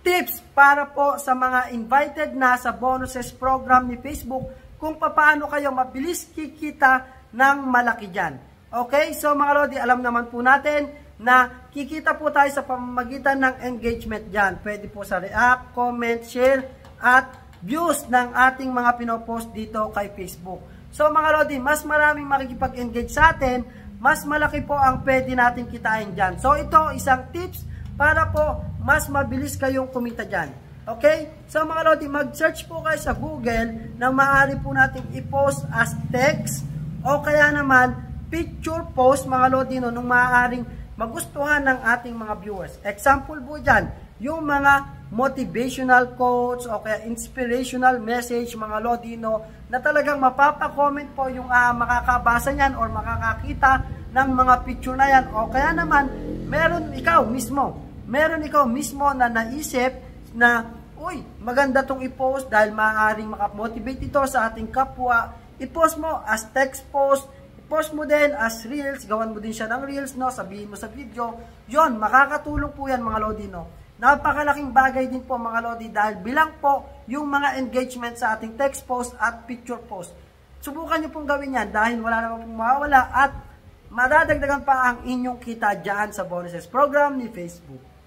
tips para po sa mga invited na sa bonuses program ni Facebook kung paano kayo mabilis kikita ng malaki dyan. Okay, so mga Lodi, alam naman po natin na kikita po tayo sa pamamagitan ng engagement dyan. Pwede po sa react, comment, share, at views ng ating mga pinopost dito kay Facebook. So mga Lodi, mas maraming makikipag-engage sa atin, mas malaki po ang pwede natin kitain dyan. So ito, isang tips para po mas mabilis kayong kumita dyan. Okay? So mga Lodi, mag-search po kayo sa Google na maaari po natin i-post as text o kaya naman picture post mga Lodi no, nung maaaring magustuhan ng ating mga viewers. Example po dyan, yung mga motivational quotes o kaya inspirational message mga Lodi no, na talagang mapapa-comment po yung makakabasa niyan or makakakita ng mga picture na yan. O kaya naman, meron ikaw mismo na naisip na, uy, maganda tong i-post dahil maaaring makamotivate ito sa ating kapwa. I-post mo as text post, i-post mo din as reels, gawan mo din siya ng reels, no? Sabihin mo sa video. Yon, makakatulong po yan mga Lodi, no? Napakalaking bagay din po mga Lodi dahil bilang po yung mga engagement sa ating text post at picture post. Subukan nyo pong gawin yan dahil wala naman pong mawawala at madadagdagan pa ang inyong kita dyan sa bonuses program ni Facebook.